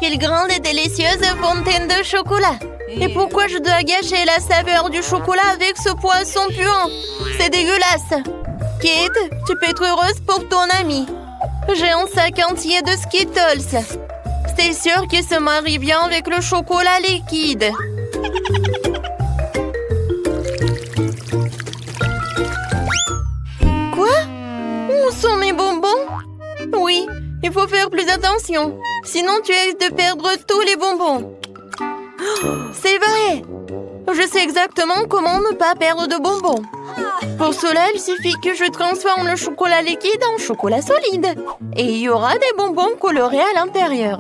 quelle grande et délicieuse fontaine de chocolat! Et pourquoi je dois gâcher la saveur du chocolat avec ce poisson puant? C'est dégueulasse! Kate, tu peux être heureuse pour ton ami. J'ai un sac entier de Skittles. C'est sûr qu'il se marie bien avec le chocolat liquide. Quoi? Où sont mes bonbons? Oui, il faut faire plus attention. Sinon, tu risques de perdre tous les bonbons. C'est vrai! Je sais exactement comment ne pas perdre de bonbons. Pour cela, il suffit que je transforme le chocolat liquide en chocolat solide. Et il y aura des bonbons colorés à l'intérieur.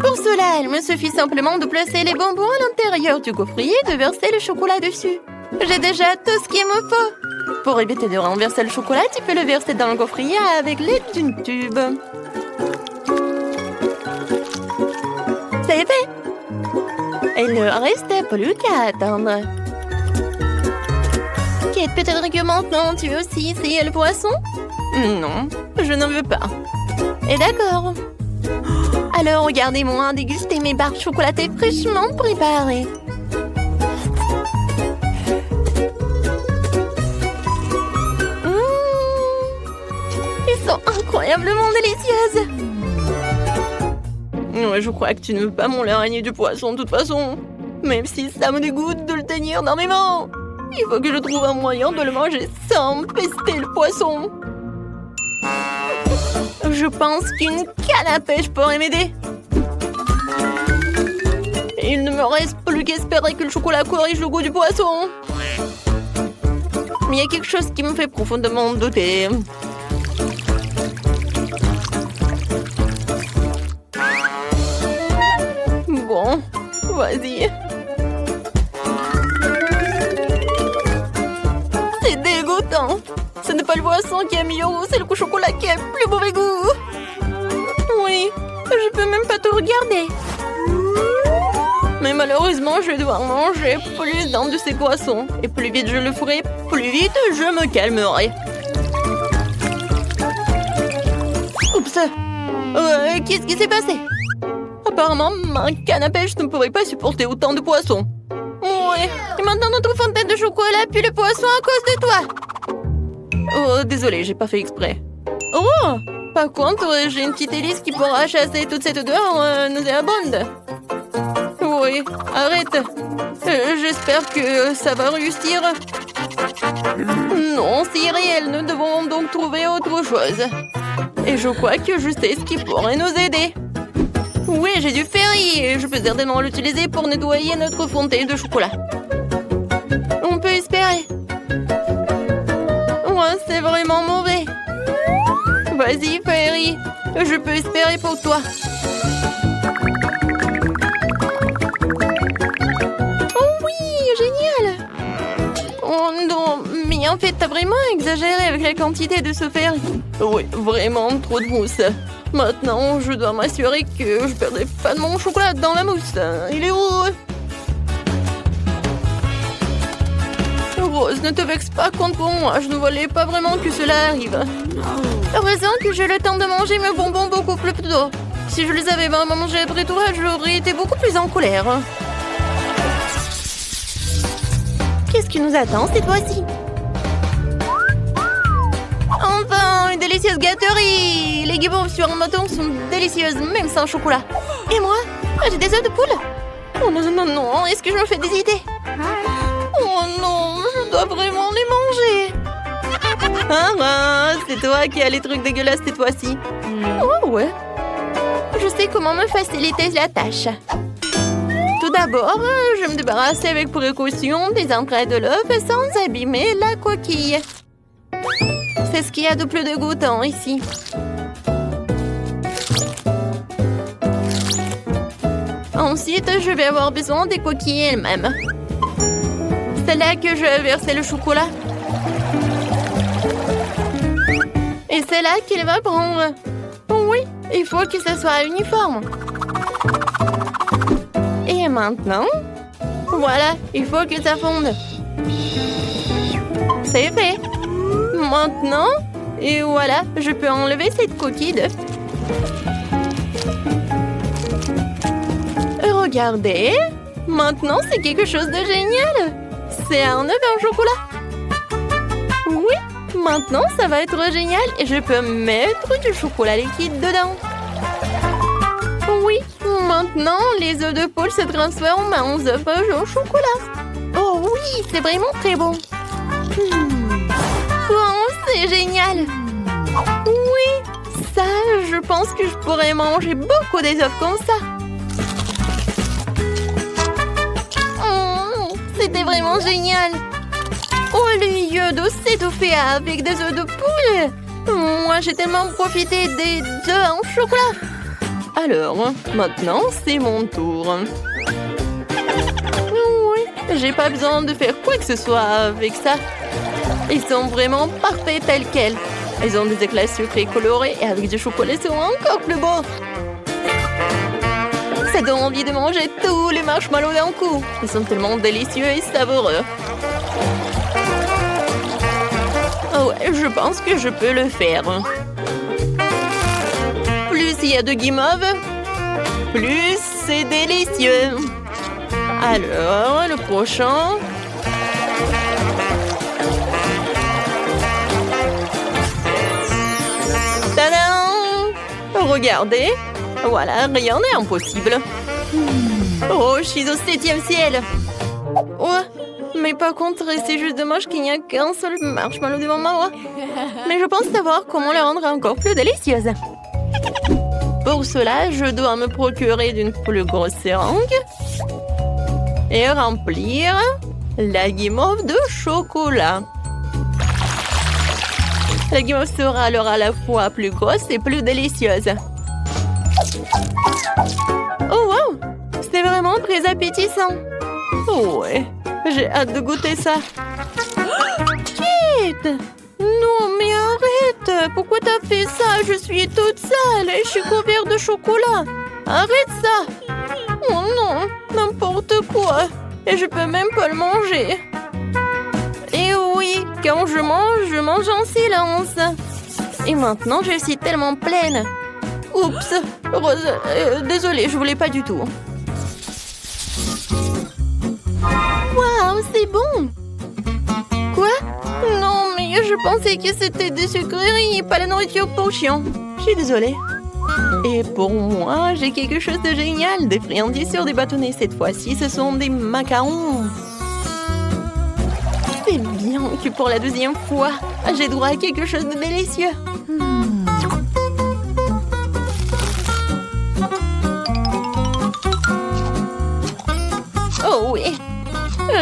Pour cela, il me suffit simplement de placer les bonbons à l'intérieur du gaufrier et de verser le chocolat dessus. J'ai déjà tout ce qu'il me faut. Pour éviter de renverser le chocolat, tu peux le verser dans le gaufrier avec l'aide d'une tube. C'est fait! Il ne reste plus qu'à attendre. Kate, peut-être que maintenant tu veux aussi essayer le poisson? Non, je n'en veux pas. Et d'accord. Alors regardez-moi déguster mes barres chocolatées fraîchement préparées. Ils sont incroyablement délicieuses. Ouais, je crois que tu ne veux pas mon l'araignée du poisson de toute façon. Même si ça me dégoûte de le tenir dans mes mains. Il faut que je trouve un moyen de le manger sans pester le poisson. Je pense qu'une canne à pêche pourrait m'aider. Il ne me reste plus qu'espérer que le chocolat corrige le goût du poisson. Mais il y a quelque chose qui me fait profondément douter. Bon, vas-y. C'est dégoûtant. Ce n'est pas le poisson qui est mieux, c'est le chocolat qui a plus mauvais goût. Oui, je peux même pas te regarder. Mais malheureusement, je vais devoir manger plus d'un de ces poissons. Et plus vite je le ferai, plus vite je me calmerai. Oups. Qu'est-ce qui s'est passé? Apparemment, ma canne à pêche ne pourrait pas supporter autant de poissons. Ouais, et maintenant notre fontaine de chocolat puis le poisson à cause de toi. Oh, désolé, j'ai pas fait exprès. Oh, par contre, j'ai une petite hélice qui pourra chasser toute cette odeur nauséabonde. Oui, arrête. J'espère que ça va réussir. Non, c'est irréel, nous devons donc trouver autre chose. Et je crois que je sais ce qui pourrait nous aider. Oui, j'ai du ferry et je peux certainement l'utiliser pour nettoyer notre fontaine de chocolat. On peut espérer. Ouais, c'est vraiment mauvais. Vas-y, Ferry. Je peux espérer pour toi. Oh oui, génial. Oh non, mais en fait, t'as vraiment exagéré avec la quantité de ce ferry. Oui, vraiment trop de mousse. Maintenant, je dois m'assurer que je ne perdrai pas de mon chocolat dans la mousse. Il est où? Rose, ne te vexe pas contre moi. Je ne voulais pas vraiment que cela arrive. Heureusement que j'ai le temps de manger mes bonbons beaucoup plus tôt. Si je les avais vraiment mangés après toi, j'aurais été beaucoup plus en colère. Qu'est-ce qui nous attend cette fois-ci? Enfin, une délicieuse gâterie! Les guimauves sur un bâton sont délicieuses, même sans chocolat. Et moi? J'ai des œufs de poule? Oh non, non, non, est-ce que je me fais des idées? Oh non, je dois vraiment les manger. Ah, c'est toi qui as les trucs dégueulasses cette fois-ci. Oh ouais. Je sais comment me faciliter la tâche. Tout d'abord, je vais me débarrasser avec précaution des entrailles de l'œuf sans abîmer la coquille. C'est ce qu'il y a de plus dégoûtant ici. Ensuite, je vais avoir besoin des coquilles elles-mêmes. C'est là que je vais verser le chocolat. Et c'est là qu'il va prendre. Oui, il faut que ce soit uniforme. Et maintenant, voilà, il faut que ça fonde. C'est fait. Maintenant, et voilà, je peux enlever cette coquille d'œuf. Regardez. Maintenant, c'est quelque chose de génial. C'est un œuf en chocolat. Oui, maintenant, ça va être génial et je peux mettre du chocolat liquide dedans. Oui, maintenant, les œufs de poule se transforment en œufs au chocolat. Oh oui, c'est vraiment très bon. Oh, c'est génial. Oui, ça, je pense que je pourrais manger beaucoup des œufs comme ça. C'était vraiment génial. Au lieu de s'étouffer avec des œufs de poule, moi j'ai tellement profité des œufs en chocolat. Alors, maintenant c'est mon tour. Oui, j'ai pas besoin de faire quoi que ce soit avec ça. Ils sont vraiment parfaits tels quels. Ils ont des éclats sucrés colorés et avec du chocolat, ils sont encore plus beaux. Ça donne envie de manger tous les marshmallows d'un coup. Ils sont tellement délicieux et savoureux. Oh ouais, je pense que je peux le faire. Plus il y a de guimauve, plus c'est délicieux. Alors, le prochain. Tadam! Regardez. Voilà, rien n'est impossible. Oh, je suis au 7e ciel. Ouais, mais par contre, c'est juste dommage qu'il n'y a qu'un seul marshmallow devant moi. Mais je pense savoir comment le rendre encore plus délicieuse. Pour cela, je dois me procurer d'une plus grosse seringue et remplir la guimauve de chocolat. La guimauve sera alors à la fois plus grosse et plus délicieuse. Oh wow! C'est vraiment très appétissant. Oh ouais, j'ai hâte de goûter ça. Kate! Non mais arrête! Pourquoi t'as fait ça? Je suis toute sale et je suis couverte de chocolat. Arrête ça! Oh non, n'importe quoi. Et je peux même pas le manger. Et oui, quand je mange en silence. Et maintenant, je suis tellement pleine. Oups, Rose, désolée, je voulais pas du tout. Waouh, c'est bon. Quoi? Non, mais je pensais que c'était des sucreries et pas la nourriture pour chien. Je suis désolée. Et pour moi, j'ai quelque chose de génial. Des friandises sur des bâtonnets. Cette fois-ci, ce sont des macarons. C'est bien que pour la deuxième fois, j'ai droit à quelque chose de délicieux. Oh oui,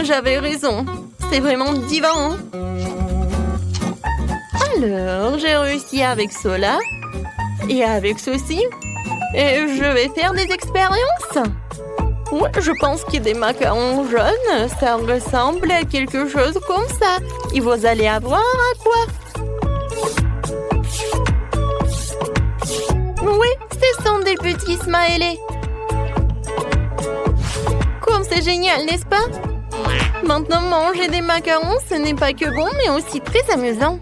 j'avais raison. C'est vraiment divin. Alors, j'ai réussi avec cela et avec ceci. Et je vais faire des expériences. Ouais, je pense que des macarons jaunes, ça ressemble à quelque chose comme ça. Et vous allez avoir à quoi? Oui, ce sont des petits smileys. Comme c'est génial, n'est-ce pas? Maintenant, manger des macarons, ce n'est pas que bon, mais aussi très amusant.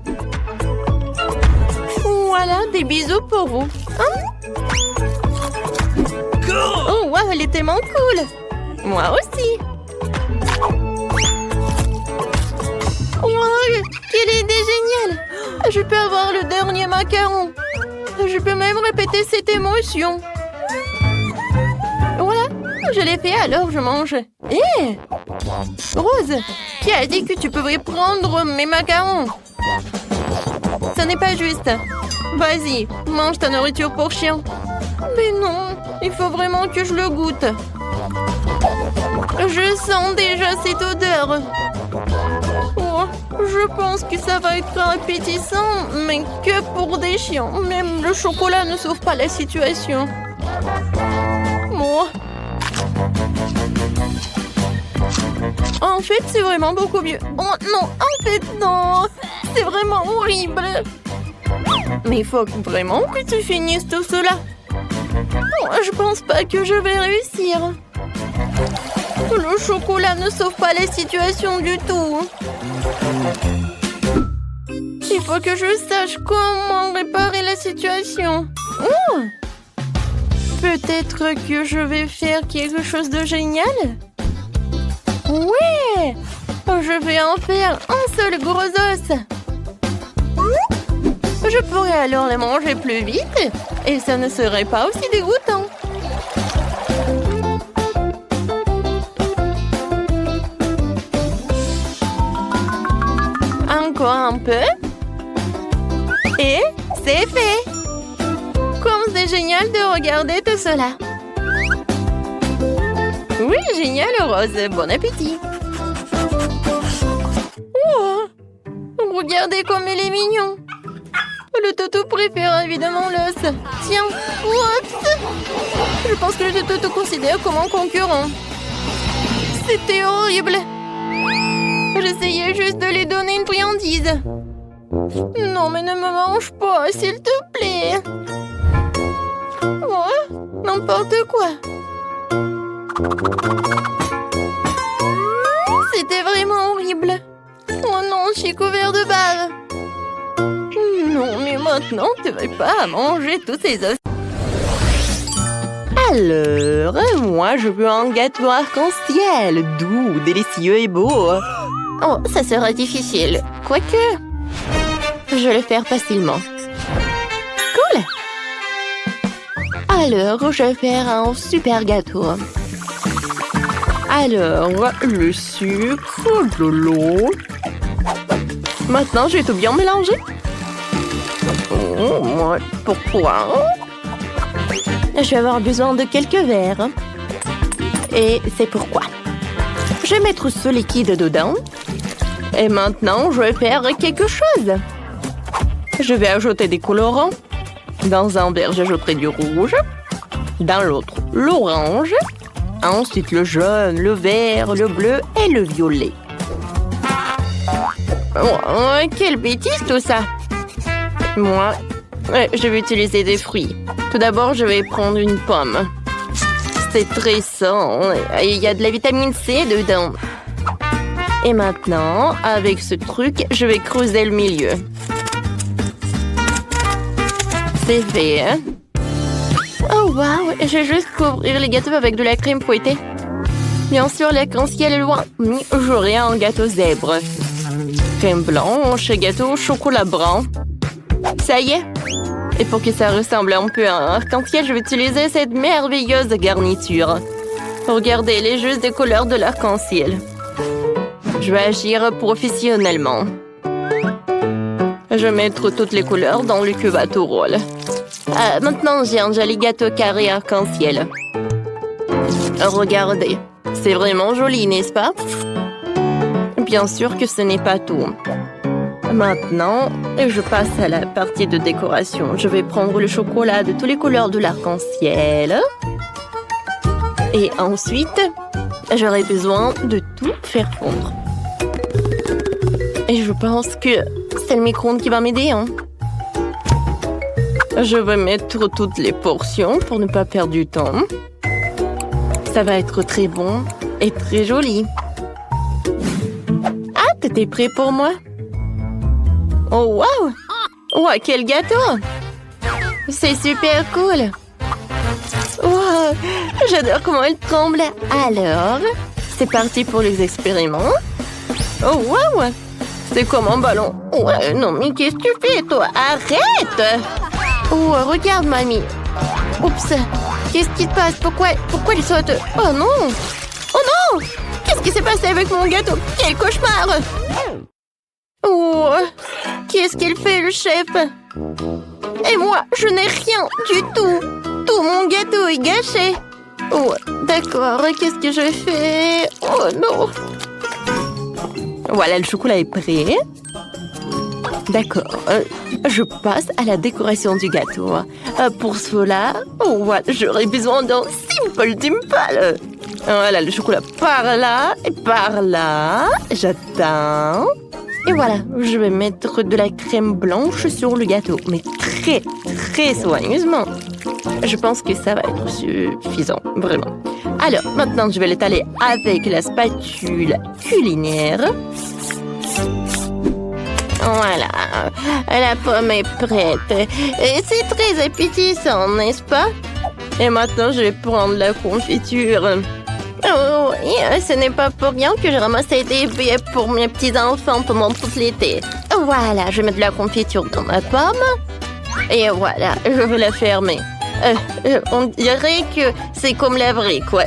Voilà, des bisous pour vous. Hein? Oh, wow, elle est tellement cool. Moi aussi. Wow, quelle idée géniale. Je peux avoir le dernier macaron. Je peux même répéter cette émotion. Voilà, je l'ai fait, alors je mange. Hé! Rose, qui a dit que tu pouvais prendre mes macarons? Ce n'est pas juste. Vas-y, mange ta nourriture pour chien. Mais non, il faut vraiment que je le goûte. Je sens déjà cette odeur. Oh, je pense que ça va être appétissant, mais que pour des chiens. Même le chocolat ne sauve pas la situation. Moi. En fait, c'est vraiment beaucoup mieux. Oh non, en fait, non. C'est vraiment horrible. Mais il faut vraiment que tu finisses tout cela. Oh, je pense pas que je vais réussir. Le chocolat ne sauve pas la situation du tout. Il faut que je sache comment réparer la situation. Oh! Peut-être que je vais faire quelque chose de génial? Ouais! Je vais en faire un seul gros os. Je pourrais alors les manger plus vite et ça ne serait pas aussi dégoûtant. Encore un peu. Et c'est fait. Comme c'est génial de regarder tout cela. Oui, génial, Rose. Bon appétit. Oh, regardez comme il est mignon. Le toutou préfère évidemment l'os. Tiens, what? Je pense que le toutou considère comme un concurrent. C'était horrible. J'essayais juste de lui donner une friandise. Non, mais ne me mange pas, s'il te plaît. Oh, n'importe quoi. C'était vraiment horrible. Oh non, je suis couvert de bave. Non, mais maintenant, tu ne vas pas manger tous ces os. Alors, moi, je veux un gâteau arc-en-ciel, doux, délicieux et beau. Oh, ça sera difficile. Quoique, je vais le faire facilement. Cool. Alors, je vais faire un super gâteau. Alors, le sucre, de l'eau. Maintenant, je vais tout bien mélanger. Oh, pourquoi? Je vais avoir besoin de quelques verres. Et c'est pourquoi. Je vais mettre ce liquide dedans. Et maintenant, je vais faire quelque chose. Je vais ajouter des colorants. Dans un verre, j'ajouterai du rouge. Dans l'autre, l'orange. Ensuite, le jaune, le vert, le bleu et le violet. Oh, quelle bêtise tout ça! Moi, je vais utiliser des fruits. Tout d'abord, je vais prendre une pomme. C'est très sain. Il y a de la vitamine C dedans. Et maintenant, avec ce truc, je vais creuser le milieu. C'est fait, hein? Oh, waouh! Je vais juste couvrir les gâteaux avec de la crème fouettée. Bien sûr, l'arc-en-ciel est loin. J'aurai un gâteau zèbre. Crème blanche, gâteau chocolat brun. Ça y est. Et pour que ça ressemble un peu à un arc-en-ciel, je vais utiliser cette merveilleuse garniture. Regardez, elle est juste des couleurs de l'arc-en-ciel. Je vais agir professionnellement. Je vais mettre toutes les couleurs dans le cubato rôle. Maintenant, j'ai un joli gâteau carré arc-en-ciel. Regardez, c'est vraiment joli, n'est-ce pas? Bien sûr que ce n'est pas tout. Maintenant, je passe à la partie de décoration. Je vais prendre le chocolat de toutes les couleurs de l'arc-en-ciel. Et ensuite, j'aurai besoin de tout faire fondre. Et je pense que c'est le micro-ondes qui va m'aider, hein? Je vais mettre toutes les portions pour ne pas perdre du temps. Ça va être très bon et très joli. Ah, t'étais prêt pour moi? Oh, waouh! Wow, quel gâteau! C'est super cool! Wow, j'adore comment elle tremble. Alors, c'est parti pour les expériments. Oh, waouh! C'est comme un ballon. Ouais, non, mais qu'est-ce que tu fais, toi? Arrête! Oh, regarde, mamie. Oups! Qu'est-ce qui te passe? Pourquoi il saute? Oh non! Oh non! Qu'est-ce qui s'est passé avec mon gâteau? Quel cauchemar! Oh! Qu'est-ce qu'il fait, le chef? Et moi, je n'ai rien du tout! Tout mon gâteau est gâché! Oh, d'accord, qu'est-ce que je fais? Oh non! Voilà, le chocolat est prêt. D'accord, je passe à la décoration du gâteau. Pour cela, voilà, j'aurai besoin d'un simple dimple. Voilà, le chocolat par là et par là. J'attends. Et voilà, je vais mettre de la crème blanche sur le gâteau, mais très, très soigneusement. Je pense que ça va être suffisant, vraiment. Alors, maintenant, je vais l'étaler avec la spatule culinaire. Voilà, la pomme est prête. Et c'est très appétissant, n'est-ce pas? Et maintenant, je vais prendre la confiture. Oh, oui, ce n'est pas pour rien que j'ai ramassé des billets pour mes petits-enfants pendant tout l'été. Voilà, je vais mettre de la confiture dans ma pomme. Et voilà, je vais la fermer. On dirait que c'est comme la vraie, quoi.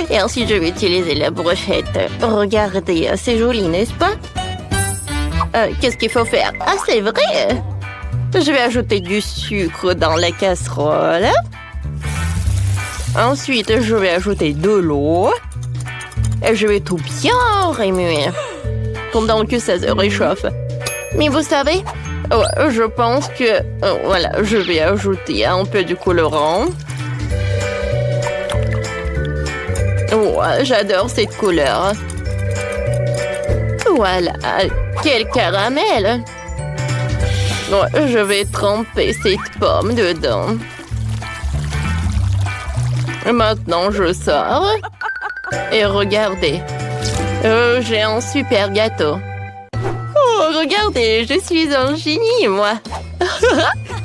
Et ensuite, je vais utiliser la brochette. Regardez, c'est joli, n'est-ce pas? Qu'est-ce qu'il faut faire? Ah, c'est vrai! Je vais ajouter du sucre dans la casserole. Ensuite, je vais ajouter de l'eau. Et je vais tout bien remuer pendant que ça se réchauffe. Mais vous savez, je pense que... voilà, je vais ajouter un peu de colorant. J'adore cette couleur. Voilà, quel caramel! Je vais tremper cette pomme dedans. Maintenant, je sors. Et regardez, j'ai un super gâteau. Oh, regardez, je suis un génie, moi.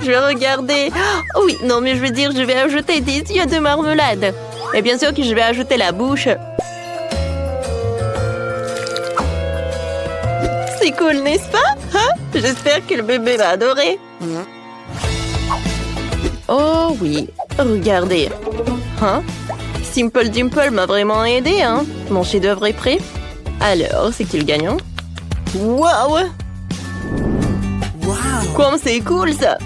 Je vais regarder. Oh, oui, non, mais je veux dire, je vais ajouter des yeux de marmelade. Et bien sûr que je vais ajouter la bouche. C'est cool, n'est-ce pas? Hein? J'espère que le bébé va adorer. Oh oui, regardez. Hein? Simple Dimple m'a vraiment aidé, hein? Mon chef-d'œuvre est prêt. Alors, c'est qui le gagnant? Waouh! Comme c'est cool, ça!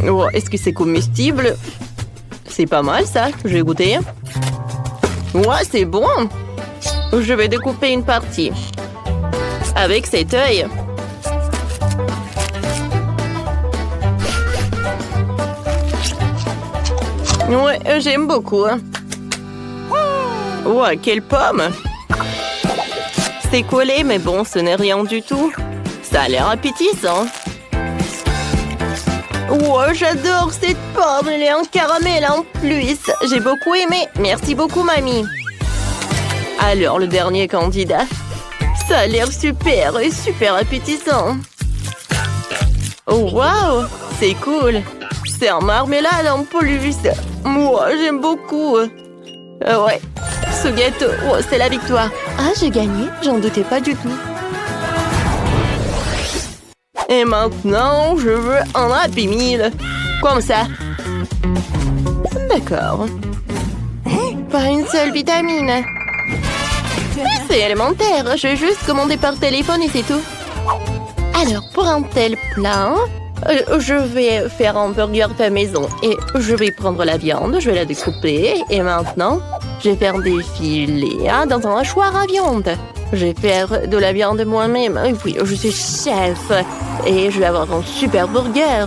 Oh, est-ce que c'est comestible? C'est pas mal, ça. Je vais goûter. Ouais, c'est bon. Je vais découper une partie. Avec cet œil. Ouais, j'aime beaucoup. Ouah, quelle pomme! C'est collé, mais bon, ce n'est rien du tout. Ça a l'air appétissant. Ouah, j'adore cette pomme. Elle est en caramel en plus. J'ai beaucoup aimé. Merci beaucoup, mamie. Alors, le dernier candidat. Ça a l'air super et super appétissant. Oh, waouh! C'est cool. C'est en marmelade en plus. Moi, j'aime beaucoup. Ouais, ce gâteau, c'est la victoire. Ah, j'ai gagné, j'en doutais pas du tout. Et maintenant, je veux un Happy Meal. Comme ça. D'accord. Pas une seule vitamine. C'est élémentaire, je vais juste commander par téléphone et c'est tout. Alors, pour un tel plat... je vais faire un burger fait maison et je vais prendre la viande, je vais la découper et maintenant, je vais faire des filets dans un hachoir à viande. Je vais faire de la viande moi-même. Oui, je suis chef et je vais avoir un super burger.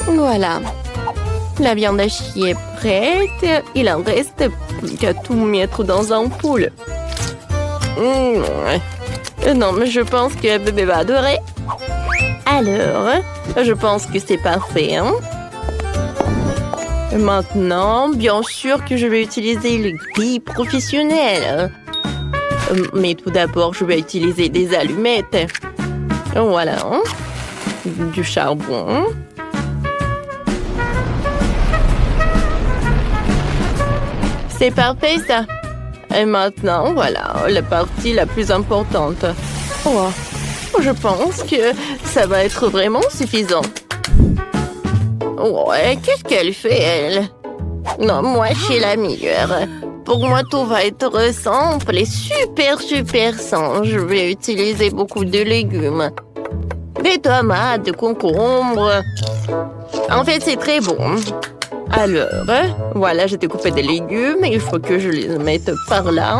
Voilà. La viande hachée est prête. Il en reste plus qu'à tout mettre dans un poule. Non, mais je pense que bébé va adorer. Alors, je pense que c'est parfait, hein? Maintenant, bien sûr que je vais utiliser le grille professionnel. Mais tout d'abord, je vais utiliser des allumettes. Voilà. Du charbon. C'est parfait, ça. Et maintenant, voilà, la partie la plus importante. Oh, je pense que ça va être vraiment suffisant. Ouais, qu'est-ce qu'elle fait, elle? Non, moi, je suis la meilleure. Pour moi, tout va être simple et super simple. Je vais utiliser beaucoup de légumes. Des tomates, des concombres. En fait, c'est très bon. Alors, voilà, j'ai découpé des légumes. Il faut que je les mette par là.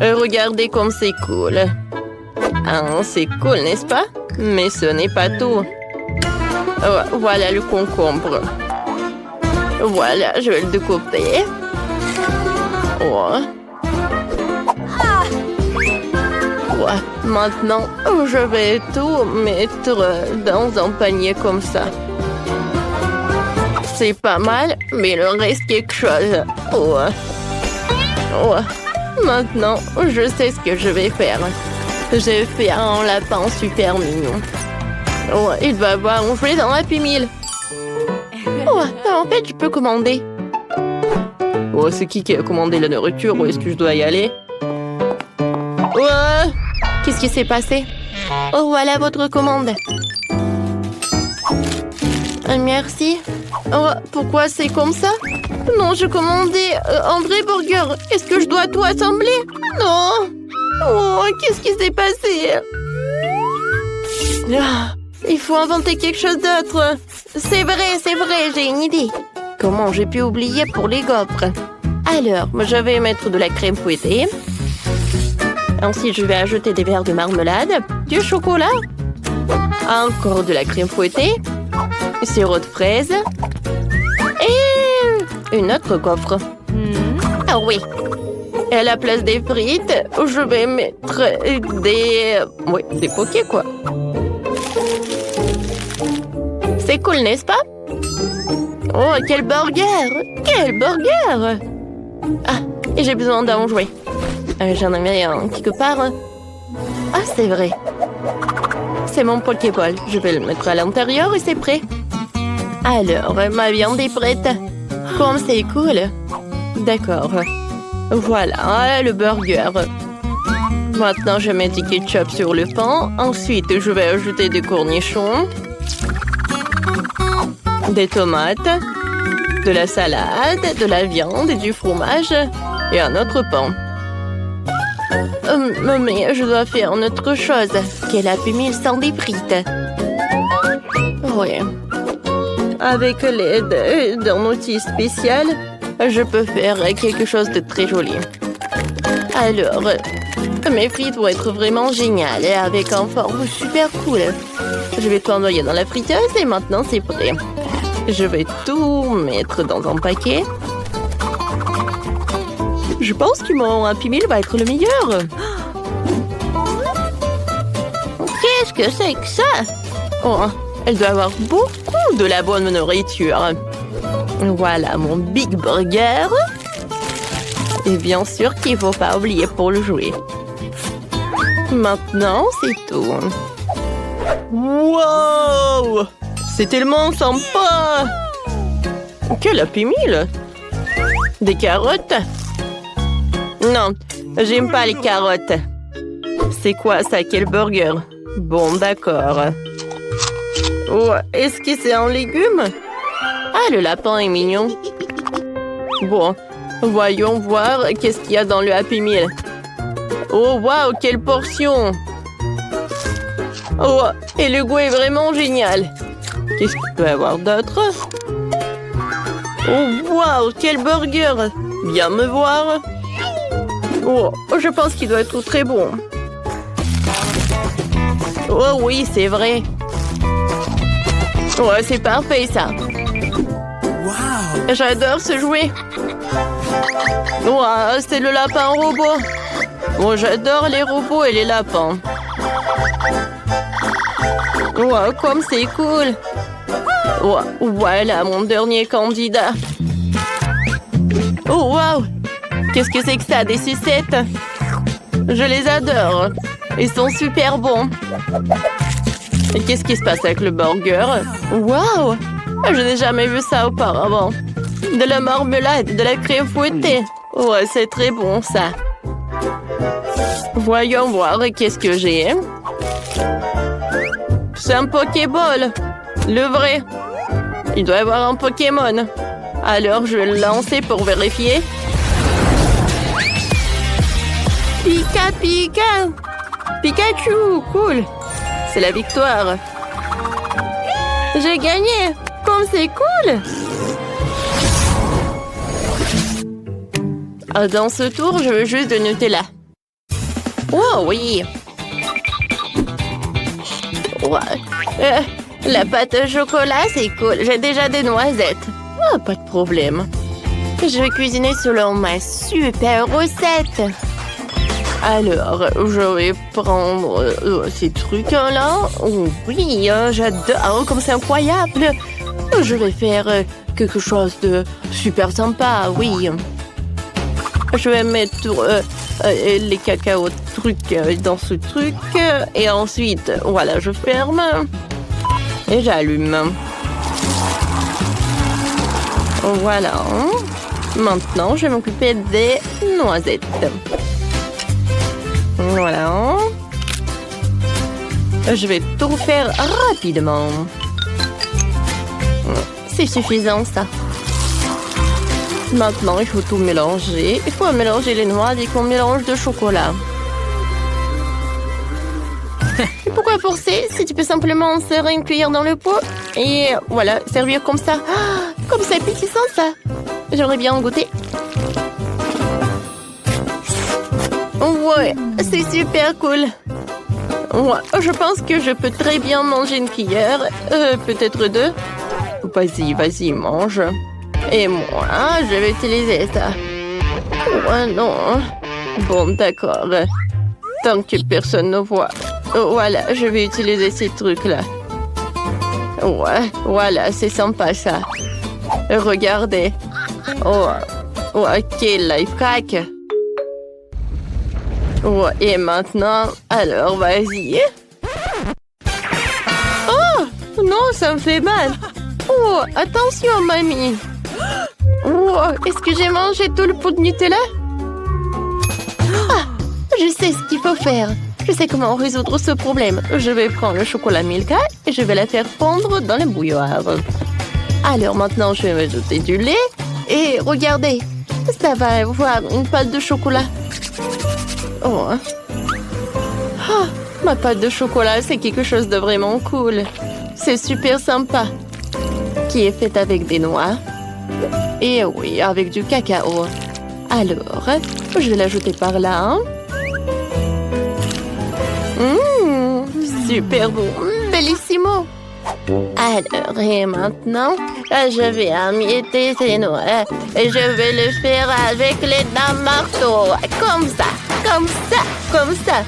Regardez comme c'est cool. Ah, c'est cool, n'est-ce pas? Mais ce n'est pas tout. Voilà le concombre. Voilà, je vais le découper. Maintenant, je vais tout mettre dans un panier comme ça. C'est pas mal, mais il reste quelque chose. Maintenant, je sais ce que je vais faire. Je vais faire un lapin super mignon. Oh, il doit avoir un jouet dans Happy Meal. Oh, en fait, je peux commander. Oh, c'est qui a commandé la nourriture? Où est-ce que je dois y aller? Oh, qu'est-ce qui s'est passé? Oh, voilà votre commande. Merci. Oh, pourquoi c'est comme ça? Non, je commandais un vrai burger. Est-ce que je dois tout assembler? Non. Oh, qu'est-ce qui s'est passé? Ah, il faut inventer quelque chose d'autre. C'est vrai, j'ai une idée. Comment j'ai pu oublier pour les gaufres? Alors, je vais mettre de la crème fouettée. Ensuite, je vais ajouter des verres de marmelade, du chocolat, encore de la crème fouettée, sirop de fraise et une autre gaufre. Ah oui. Et à la place des frites, je vais mettre des pokés, quoi. C'est cool, n'est-ce pas? Oh, quel burger! Quel burger! Ah, et j'ai besoin d'un jouet. J'en avais un quelque part. Ah, c'est vrai. C'est mon Pokéball. Je vais le mettre à l'intérieur et c'est prêt. Alors, ma viande est prête. Comme c'est cool. D'accord. Voilà, le burger. Maintenant, je mets du ketchup sur le pain. Ensuite, je vais ajouter des cornichons, des tomates, de la salade, de la viande et du fromage et un autre pain. Mais je dois faire une autre chose. Quel Happy Meal sans des frites? Oui. Avec l'aide d'un outil spécial, je peux faire quelque chose de très joli. Alors, mes frites vont être vraiment géniales et avec un forme super cool. Je vais tout envoyer dans la friteuse et maintenant c'est prêt. Je vais tout mettre dans un paquet. Je pense que mon Happy Meal va être le meilleur. Qu'est-ce que c'est que ça? Oh, elle doit avoir beaucoup de la bonne nourriture. Voilà mon Big Burger. Et bien sûr qu'il ne faut pas oublier pour le jouer. Maintenant, c'est tout. Wow! C'est tellement sympa! Quel Happy Meal! Des carottes? Non, j'aime pas les carottes. C'est quoi ça? Quel burger? Bon, d'accord. Oh, est-ce que c'est un légume? Ah, le lapin est mignon. Bon, voyons voir qu'est-ce qu'il y a dans le Happy Meal. Oh, waouh, quelle portion! Oh, et le goût est vraiment génial. Qu'est-ce qu'il peut y avoir d'autre? Oh, waouh, quel burger! Viens me voir. Oh, je pense qu'il doit être très bon. Oh oui, c'est vrai. Ouais, c'est parfait, ça. Wow. J'adore ce jouet. Wow, c'est le lapin robot. Bon, j'adore les robots et les lapins. Wow, comme c'est cool. Wow, voilà mon dernier candidat. Oh, wow. Qu'est-ce que c'est que ça, des sucettes? Je les adore. Ils sont super bons. Et qu'est-ce qui se passe avec le burger? Waouh! Je n'ai jamais vu ça auparavant. De la marmelade, de la crème fouettée. Ouais, c'est très bon, ça. Voyons voir qu'est-ce que j'ai. C'est un Pokéball. Le vrai. Il doit y avoir un Pokémon. Alors, je vais le lancer pour vérifier. Pika, Pika! Pikachu! Cool! C'est la victoire! J'ai gagné! Comme c'est cool! Dans ce tour, je veux juste de Nutella. Oh oui! Ouais. La pâte au chocolat, c'est cool. J'ai déjà des noisettes. Oh, pas de problème. Je vais cuisiner selon ma super recette. Alors, je vais prendre ces trucs-là. Oh, oui, j'adore, comme c'est incroyable. Je vais faire quelque chose de super sympa, oui. Je vais mettre les cacao trucs dans ce truc. Et ensuite, voilà, je ferme. Et j'allume. Voilà. Maintenant, je vais m'occuper des noisettes. Voilà. Je vais tout faire rapidement. C'est suffisant, ça. Maintenant, il faut tout mélanger. Il faut mélanger les noix dès qu'on mélange de chocolat. Et pourquoi forcer si tu peux simplement insérer une cuillère dans le pot et voilà, servir comme ça. Ah, comme c'est appétissant, ça. J'aimerais bien en goûter. Ouais, c'est super cool. Ouais, je pense que je peux très bien manger une cuillère. Peut-être deux. Vas-y, vas-y, mange. Et moi, je vais utiliser ça. Ouais, non. Bon, d'accord. Tant que personne ne voit. Voilà, je vais utiliser ces trucs-là. Ouais, voilà, c'est sympa, ça. Regardez. Oh, quel life hack. Ouais, et maintenant, alors, vas-y. Oh, non, ça me fait mal. Oh, attention, mamie. Oh, est-ce que j'ai mangé tout le pot de Nutella? Ah, je sais ce qu'il faut faire. Je sais comment résoudre ce problème. Je vais prendre le chocolat Milka et je vais la faire fondre dans le bouilloire. Alors maintenant, je vais ajouter du lait. Et regardez, ça va avoir une pâte de chocolat. Oh. Ah, ma pâte de chocolat, c'est quelque chose de vraiment cool. C'est super sympa. Qui est faite avec des noix. Et oui, avec du cacao. Alors, je vais l'ajouter par là. Super bon. Bellissimo. Alors, et maintenant, je vais emietter ces noix. Et je vais le faire avec les dents marteau. Comme ça, comme ça, comme ça.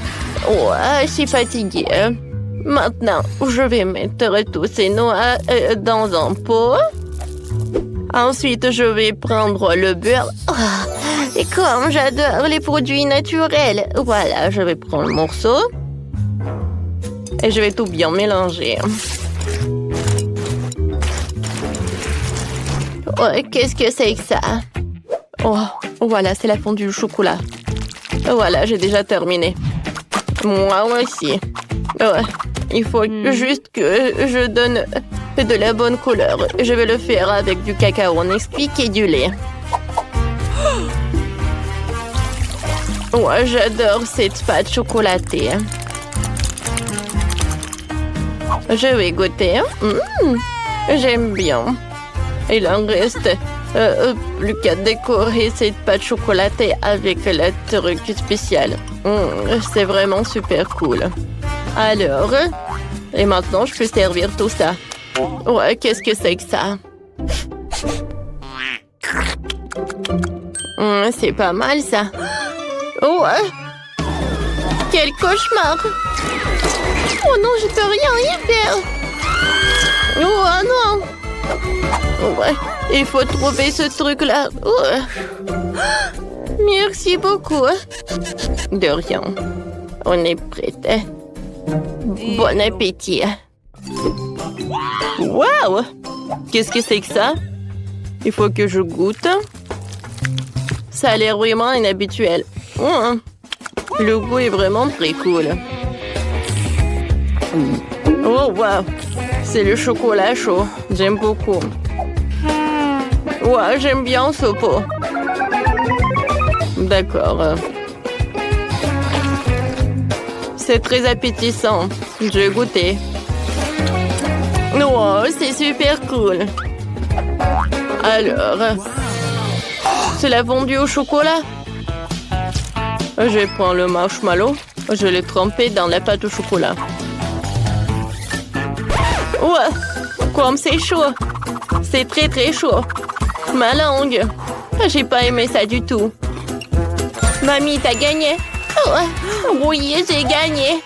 Ouais, je suis fatiguée. Maintenant, je vais mettre tous ces noix dans un pot. Ensuite, je vais prendre le beurre. Oh, et comme j'adore les produits naturels. Voilà, je vais prendre le morceau. Et je vais tout bien mélanger. Oh, qu'est-ce que c'est que ça? Oh, voilà, c'est la fondue au chocolat. Voilà, j'ai déjà terminé. Moi aussi. Ouais, il faut juste que je donne de la bonne couleur. Je vais le faire avec du cacao Nesquik et du lait. Ouais, j'adore cette pâte chocolatée. Je vais goûter. J'aime bien. Il en reste plus qu'à décorer cette pâte chocolatée avec le truc spécial. C'est vraiment super cool. Alors, et maintenant, je peux servir tout ça. Ouais, qu'est-ce que c'est que ça? C'est pas mal, ça. Ouais. Quel cauchemar! Oh non, je peux rien y faire! Oh non! Ouais, il faut trouver ce truc-là. Merci beaucoup. De rien. On est prête. Bon appétit. Wow! Qu'est-ce que c'est que ça? Il faut que je goûte. Ça a l'air vraiment inhabituel. Le goût est vraiment très cool. Oh, wow! C'est le chocolat chaud. J'aime beaucoup. Ouais, j'aime bien ce pot. D'accord. C'est très appétissant. Je vais goûter. Wow, c'est super cool. Alors, c'est la fondue au chocolat. Je vais prendre le marshmallow. Je vais le tremper dans la pâte au chocolat. Ouais, comme c'est chaud. C'est très très chaud. Ma langue. J'ai pas aimé ça du tout. Mamie, t'as gagné? Oui, j'ai gagné.